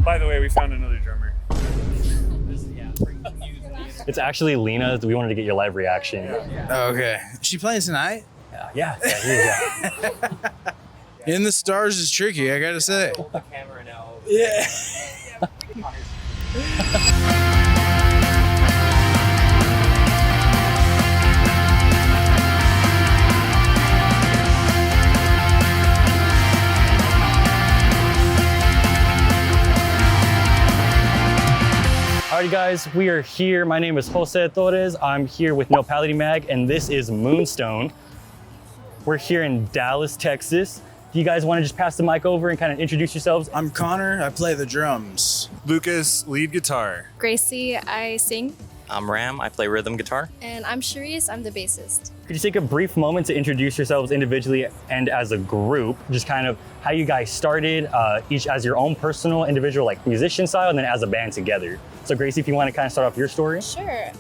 By the way, we found another drummer. It's actually Lena. We wanted to get your live reaction. Okay. Is she playing tonight? Yeah. In the Stars is tricky, I gotta say. Hold the camera now. Yeah. Alrighty guys, we are here. My name is Jose Torres. I'm here with Nopality Mag, and this is Moonstone. We're here in Dallas, Texas. Do you guys want to just pass the mic over and kind of introduce yourselves? I'm Connor, I play the drums. Lucas, lead guitar. Gracie, I sing. I'm Ram, I play rhythm guitar. And I'm Charis, I'm the bassist. Could you take a brief moment to introduce yourselves individually and as a group? Just kind of how you guys started, each as your own personal, individual, like musician style, and then as a band together. So Gracie, if you want to kind of start off your story. Sure.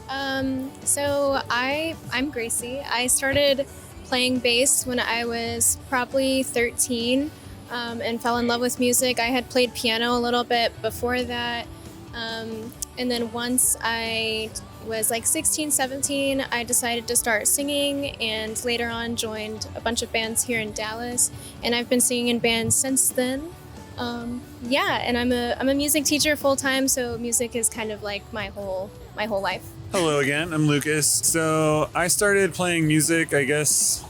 So I'm Gracie. I started playing bass when I was probably 13 and fell in love with music. I had played piano a little bit before that. And then once I was like 16, 17, I decided to start singing and later on joined a bunch of bands here in Dallas. And I've been singing in bands since then. And I'm a music teacher full time, so music is kind of like my whole life. Hello again, I'm Lucas. So I started playing music, I guess,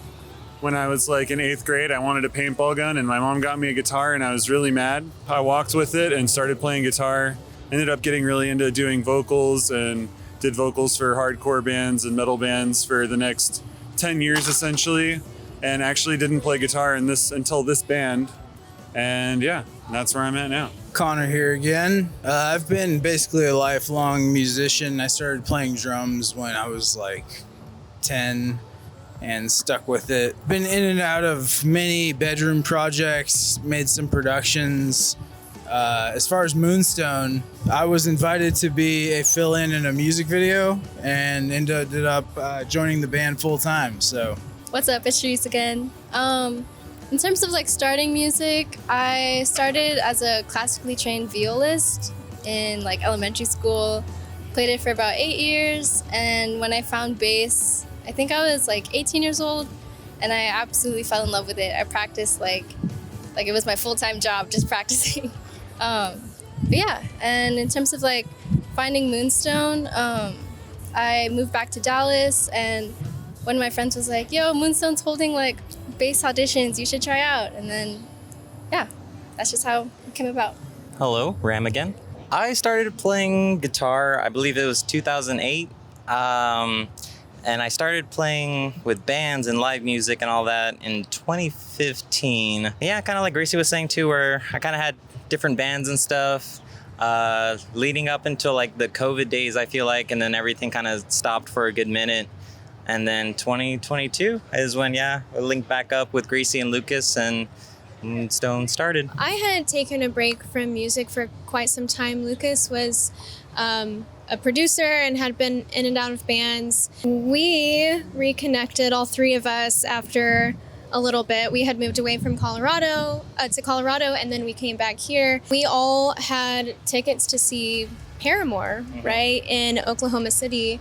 when I was like in 8th grade. I wanted a paintball gun and my mom got me a guitar and I was really mad. I walked with it and started playing guitar. Ended up getting really into doing vocals and did vocals for hardcore bands and metal bands for the next 10 years essentially, and actually didn't play guitar until this band. And yeah, that's where I'm at now. Connor here again. I've been basically a lifelong musician. I started playing drums when I was like 10 and stuck with it. Been in and out of many bedroom projects, made some productions. As far as Moonstone, I was invited to be a fill-in in a music video and ended up joining the band full time. So, What's up? It's Charis again. In terms of like starting music, I started as a classically trained violist in like elementary school. Played it for about 8 years, and when I found bass, I think I was like 18 years old, and I absolutely fell in love with it. I practiced like it was my full-time job, just practicing. But yeah, and in terms of like finding Moonstone, I moved back to Dallas, and one of my friends was like, yo, Moonstone's holding like bass auditions, you should try out. And then, yeah, that's just how it came about. Hello, Ram again. I started playing guitar, I believe it was 2008. And I started playing with bands and live music and all that in 2015. Yeah, kind of like Gracie was saying too, where I kind of had different bands and stuff leading up until like the COVID days, I feel like, and then everything kind of stopped for a good minute. And then 2022 is when, I linked back up with Gracie and Lucas, and Moonstone started. I had taken a break from music for quite some time. Lucas was a producer and had been in and out of bands. We reconnected, all three of us, after a little bit. We had moved away from Colorado to Colorado, and then we came back here. We all had tickets to see Paramore, right, in Oklahoma City,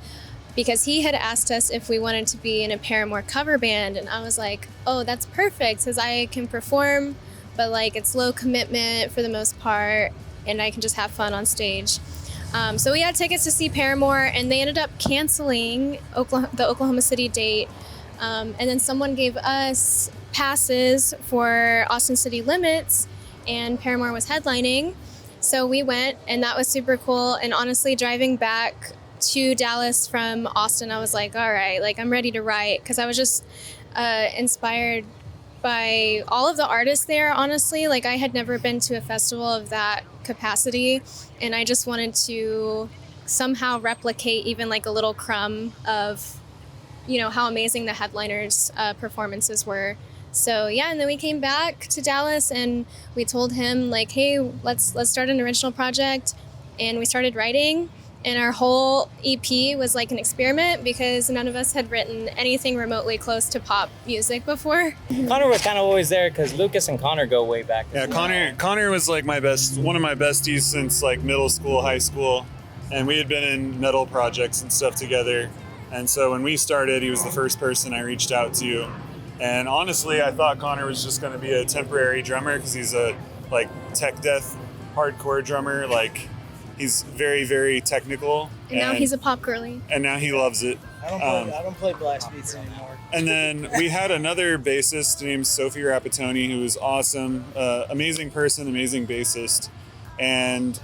because he had asked us if we wanted to be in a Paramore cover band, and I was like, oh, that's perfect, because I can perform, but like it's low commitment for the most part, and I can just have fun on stage. So we had tickets to see Paramore, and they ended up canceling the Oklahoma City date, and then someone gave us passes for Austin City Limits, and Paramore was headlining, so we went, and that was super cool. And honestly, driving back to Dallas from Austin, I was like, all right, like I'm ready to write, because I was just inspired by all of the artists there, honestly. Like I had never been to a festival of that capacity, and I just wanted to somehow replicate even like a little crumb of, you know, how amazing the headliners' performances were. So yeah, and then we came back to Dallas and we told him like, hey, let's start an original project, and we started writing. And our whole EP was like an experiment because none of us had written anything remotely close to pop music before. Connor was kind of always there because Lucas and Connor go way back. Yeah, Connor was like one of my besties since like middle school, high school, and we had been in metal projects and stuff together. And so when we started, he was the first person I reached out to. And honestly, I thought Connor was just going to be a temporary drummer because he's a like tech death hardcore drummer. Like he's very, very technical. And now he's a pop girly. And now he loves it. I don't play blast beats anymore. And then we had another bassist named Sophie Rapatoni, who was awesome, amazing person, amazing bassist. And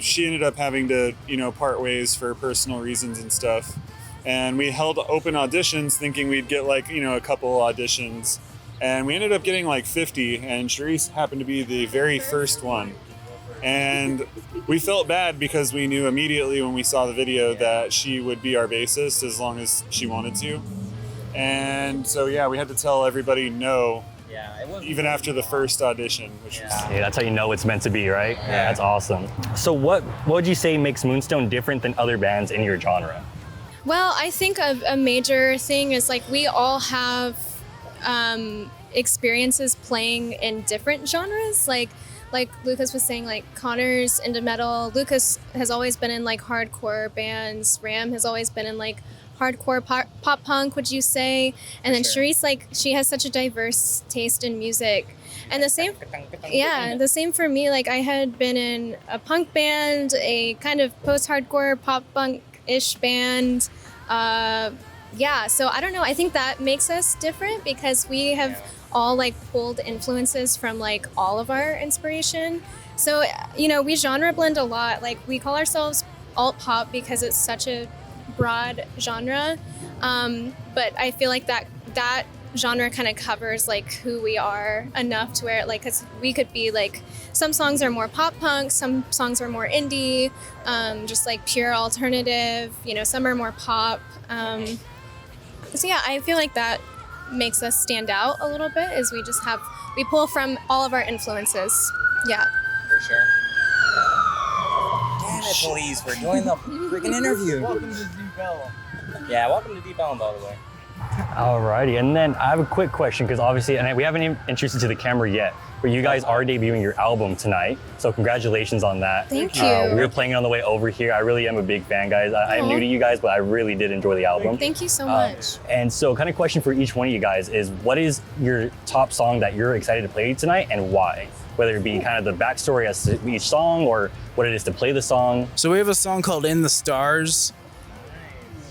she ended up having to, part ways for personal reasons and stuff. And we held open auditions thinking we'd get like, a couple auditions. And we ended up getting like 50, and Charis happened to be the very first one. And we felt bad because we knew immediately when we saw the video that she would be our bassist as long as she wanted to. And so, yeah, we had to tell everybody no, even after the first audition. Yeah, that's how you know it's meant to be, right? Yeah, that's awesome. So what would you say makes Moonstone different than other bands in your genre? Well, I think a major thing is like we all have experiences playing in different genres. Like Lucas was saying, like Connor's into metal. Lucas has always been in like hardcore bands. Ram has always been in like hardcore pop punk, would you say? And then Charis, like she has such a diverse taste in music. And the same for me. Like I had been in a punk band, a kind of post-hardcore pop punk-ish band. So I don't know. I think that makes us different because we have all like pulled influences from like all of our inspiration. So, we genre blend a lot. Like we call ourselves alt pop because it's such a broad genre. But I feel like that genre kind of covers like who we are enough to where like, cause we could be like, some songs are more pop punk, some songs are more indie, just like pure alternative, some are more pop. So yeah, I feel like that makes us stand out a little bit is we pull from all of our influences. Yeah. For sure. Damn it, please, we're doing the freaking interview. Welcome to Deep Ellum. Yeah, welcome to Deep Ellum, by the way. Alrighty, and then I have a quick question because obviously, and we haven't even introduced it to the camera yet, but you guys are debuting your album tonight, so congratulations on that. Thank you. We were playing it on the way over here. I really am a big fan, guys. I'm new to you guys, but I really did enjoy the album. Thank you so much. And so kind of question for each one of you guys is what is your top song that you're excited to play tonight and why? Whether it be kind of the backstory as to each song or what it is to play the song. So we have a song called In the Stars,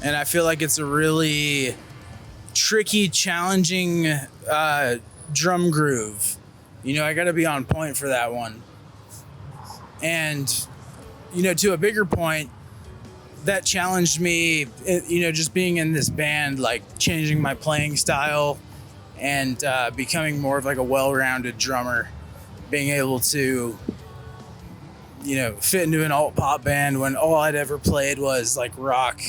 and I feel like it's a really tricky, challenging drum groove. I got to be on point for that one. And, to a bigger point, that challenged me, just being in this band, like changing my playing style and becoming more of like a well-rounded drummer, being able to, fit into an alt pop band when all I'd ever played was like rock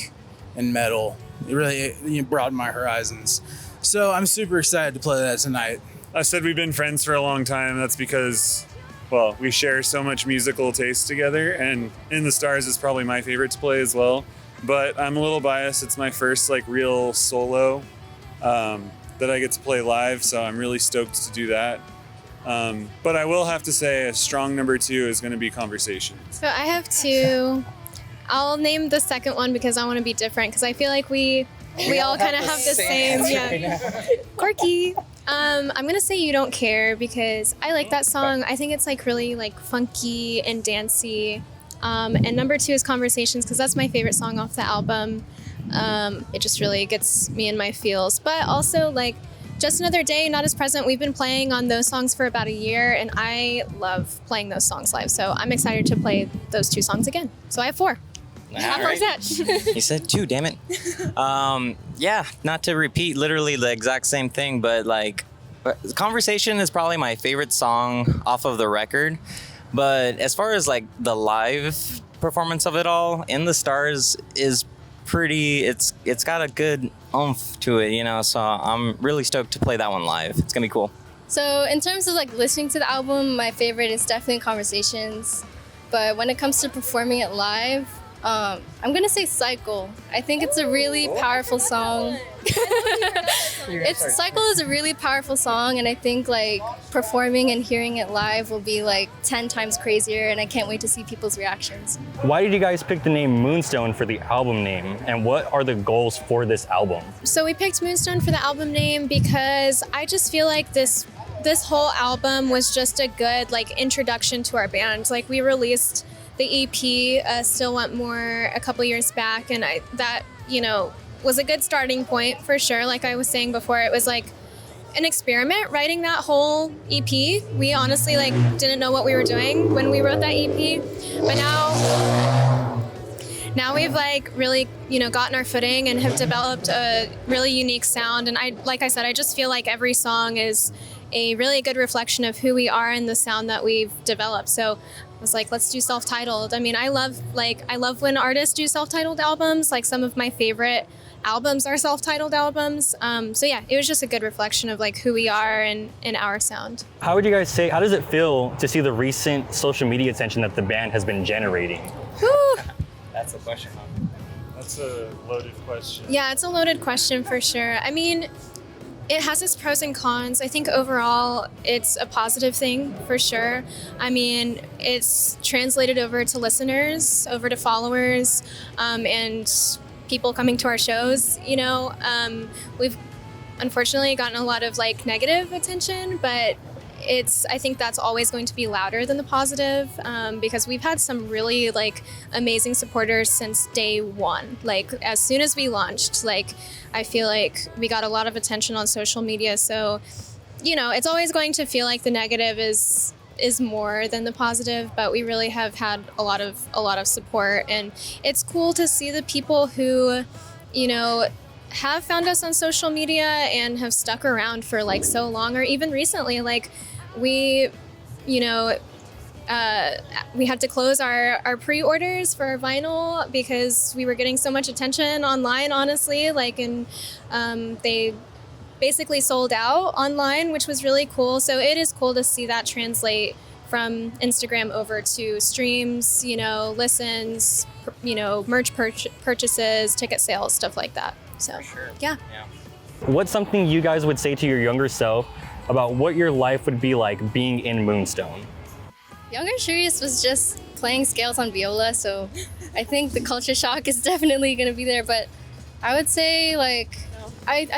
and metal. It really broadened my horizons. So I'm super excited to play that tonight. I said we've been friends for a long time. That's because, well, we share so much musical taste together, and In the Stars is probably my favorite to play as well. But I'm a little biased. It's my first like real solo that I get to play live, so I'm really stoked to do that. But I will have to say a strong number 2 is going to be Conversation. So I have 2. I'll name the second one because I want to be different because I feel like we all kind of have the same quirky. I'm gonna say You Don't Care because I like that song. I think it's like really like funky and dancey. And number 2 is Conversations because that's my favorite song off the album. It just really gets me in my feels. But also like Just Another Day, Not As Present, we've been playing on those songs for about a year and I love playing those songs live. So I'm excited to play those 2 songs again. So I have 4. How far is that? You said 2, damn it. Yeah, not to repeat literally the exact same thing, but like Conversation is probably my favorite song off of the record. But as far as like the live performance of it all, In the Stars is pretty, it's got a good oomph to it, so I'm really stoked to play that one live. It's gonna be cool. So in terms of like listening to the album, my favorite is definitely Conversations. But when it comes to performing it live, I'm gonna say Cycle. I think it's a really powerful song. Cycle is a really powerful song, and I think like performing and hearing it live will be like 10 times crazier, and I can't wait to see people's reactions. Why did you guys pick the name Moonstone for the album name, and what are the goals for this album? So we picked Moonstone for the album name because I just feel like this whole album was just a good like introduction to our band. Like we released the EP, Still Want More, a couple years back, and that was a good starting point for sure. Like I was saying before, it was like an experiment writing that whole EP. We honestly like didn't know what we were doing when we wrote that EP, but now we've like really gotten our footing and have developed a really unique sound. And like I said, I just feel like every song is a really good reflection of who we are and the sound that we've developed. So I was like, let's do self-titled. I mean, I love when artists do self-titled albums. Like some of my favorite albums are self-titled albums. So yeah, it was just a good reflection of like who we are and our sound. How does it feel to see the recent social media attention that the band has been generating? Whew. That's the question, huh? That's a loaded question. Yeah, it's a loaded question for sure. I mean, it has its pros and cons. I think overall it's a positive thing for sure. I mean, it's translated over to listeners, over to followers, and people coming to our shows. We've unfortunately gotten a lot of like negative attention, but I think that's always going to be louder than the positive, because we've had some really like amazing supporters since day one. Like as soon as we launched, like I feel like we got a lot of attention on social media. So, it's always going to feel like the negative is more than the positive, but we really have had a lot of support, and it's cool to see the people who, have found us on social media and have stuck around for like so long, or even recently, like we had to close our pre-orders for our vinyl because we were getting so much attention online, honestly, and they basically sold out online, which was really cool. So it is cool to see that translate from Instagram over to streams, listens, merch purchases, ticket sales, stuff like that. So, For sure. Yeah. What's something you guys would say to your younger self about what your life would be like being in Moonstone? Younger Charis was just playing scales on viola, so I think the culture shock is definitely going to be there. But I would say, I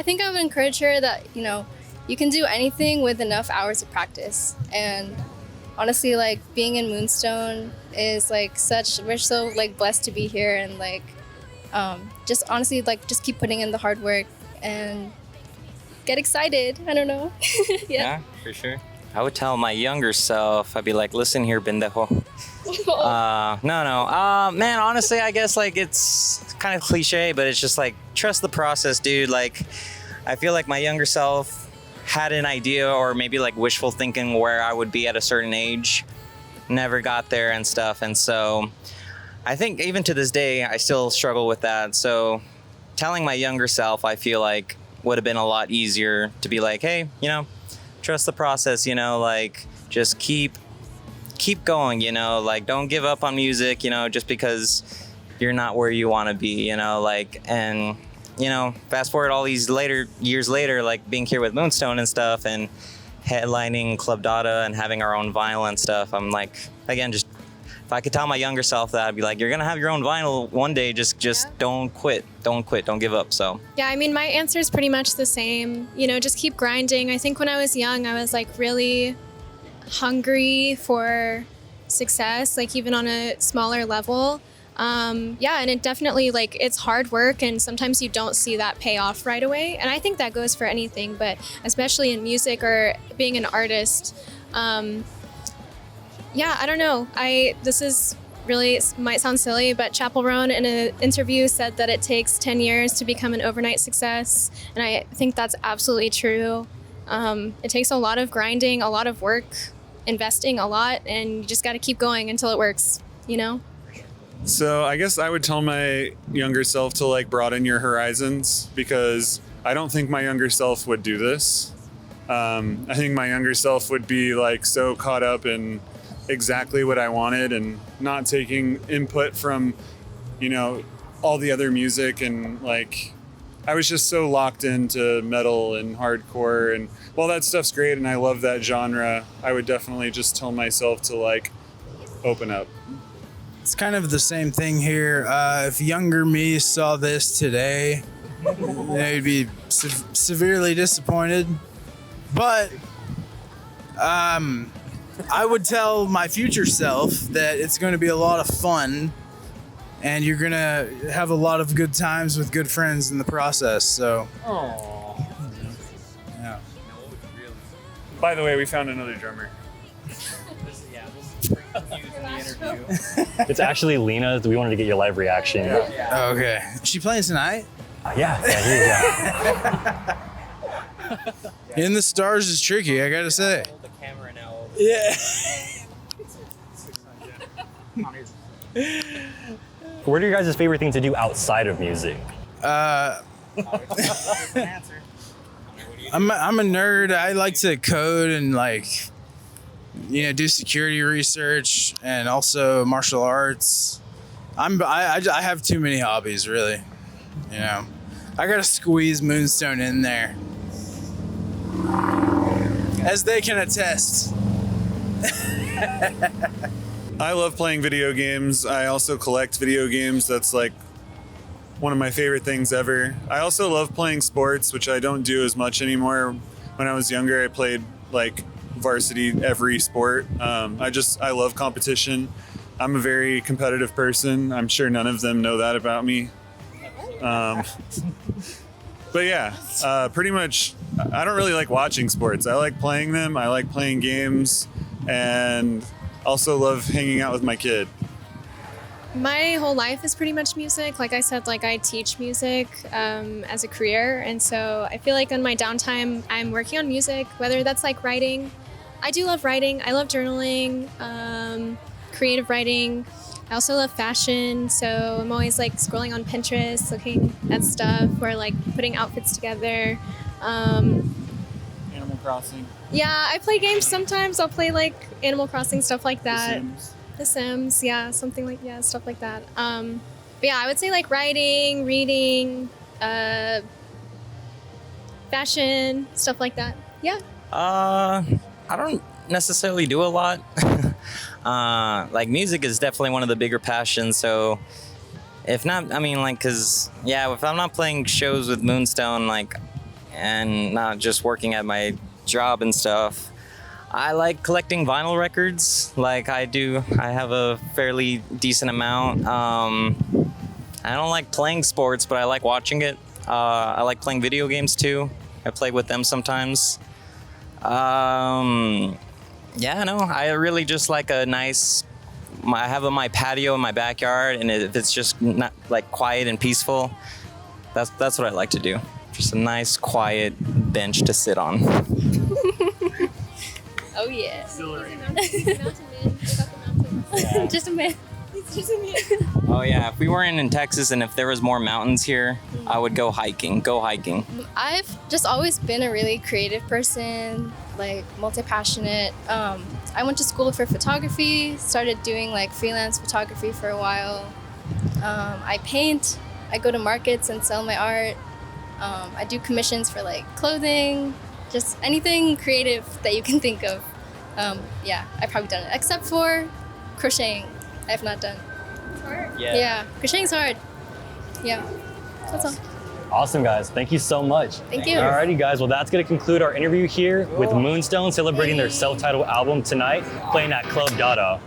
think I would encourage her that, you can do anything with enough hours of practice. And honestly, being in Moonstone is we're so blessed to be here, and just honestly, just keep putting in the hard work and get excited. I don't know. Yeah, for sure. I would tell my younger self, I'd be like, listen here, pendejo. Man, honestly, I guess it's kind of cliche, but it's just trust the process, dude. I feel like my younger self had an idea, or maybe wishful thinking where I would be at a certain age, never got there and stuff. And so I think even to this day, I still struggle with that. So telling my younger self, I feel like would have been a lot easier to be like, hey, trust the process, just keep going, don't give up on music, just because you're not where you want to be, and, fast forward all these years later, being here with Moonstone and stuff and headlining Club Dada and having our own vinyl and stuff. I'm again, just if I could tell my younger self that, I'd be like, you're gonna have your own vinyl one day, just don't quit, don't give up. So yeah, I mean, my answer is pretty much the same. Just keep grinding. I think when I was young, I was really hungry for success, even on a smaller level. And it definitely it's hard work, and sometimes you don't see that payoff right away. And I think that goes for anything, but especially in music or being an artist. I don't know. This is really might sound silly, but Chappell Roan in an interview said that it takes 10 years to become an overnight success. And I think that's absolutely true. It takes a lot of grinding, a lot of work, investing a lot, and you just got to keep going until it works, So I guess I would tell my younger self to broaden your horizons, because I don't think my younger self would do this. I think my younger self would be so caught up in exactly what I wanted and not taking input from, all the other music. And like, I was just so locked into metal and hardcore, and while that stuff's great and I love that genre, I would definitely just tell myself to like open up. It's kind of the same thing here. If younger me saw this today, they'd be severely disappointed. But I would tell my future self that it's going to be a lot of fun and you're going to have a lot of good times with good friends in the process. So, yeah. By the way, we found another drummer. It's actually Lena. We wanted to get your live reaction. Okay. Is she playing tonight? Yeah. In the Stars is tricky, I gotta say. Hold the camera now. Yeah. What are your guys' favorite thing to do outside of music? I'm a nerd. I like to code and do security research and also martial arts. I have too many hobbies, really. I gotta squeeze Moonstone in there, as they can attest. I love playing video games. I also collect video games. That's like one of my favorite things ever. I also love playing sports, which I don't do as much anymore. When I was younger, I played like varsity every sport. I love competition. I'm a very competitive person. I'm sure none of them know that about me. But yeah, pretty much I don't really like watching sports. I like playing them. I like playing games, and also love hanging out with my kid. My whole life is pretty much music. Like I said, I teach music as a career. And so I feel like on my downtime, I'm working on music, whether that's like writing. I do love writing. I love journaling, creative writing. I also love fashion. So I'm always scrolling on Pinterest, looking at stuff or putting outfits together. Animal Crossing. Yeah, I play games sometimes. I'll play Animal Crossing, stuff like that. The Sims, yeah, stuff like that. But yeah, I would say writing, reading, fashion, stuff like that. Yeah. I don't necessarily do a lot. Music is definitely one of the bigger passions. So if not, if I'm not playing shows with Moonstone, and not just working at my job and stuff, I like collecting vinyl records. I have a fairly decent amount. I don't like playing sports, but I like watching it. I like playing video games too. I play with them sometimes. I really just like a nice, I have my patio in my backyard, and if it's just not quiet and peaceful, that's what I like to do. Just a nice quiet bench to sit on. Oh yeah. Yeah. Just a man. Just a man. Oh yeah, if we were in Texas and if there was more mountains here, I would go hiking. I've just always been a really creative person, multi-passionate. I went to school for photography, started doing freelance photography for a while. I paint, I go to markets and sell my art. I do commissions for clothing, just anything creative that you can think of. I've probably done it, except for crocheting. I have not done. It's hard. Yeah, crocheting's hard. Yeah, that's all. Awesome, guys. Thank you so much. Thank you. Alrighty, guys. Well, that's going to conclude our interview here with Moonstone, celebrating their self-titled album tonight, playing at Club Dada.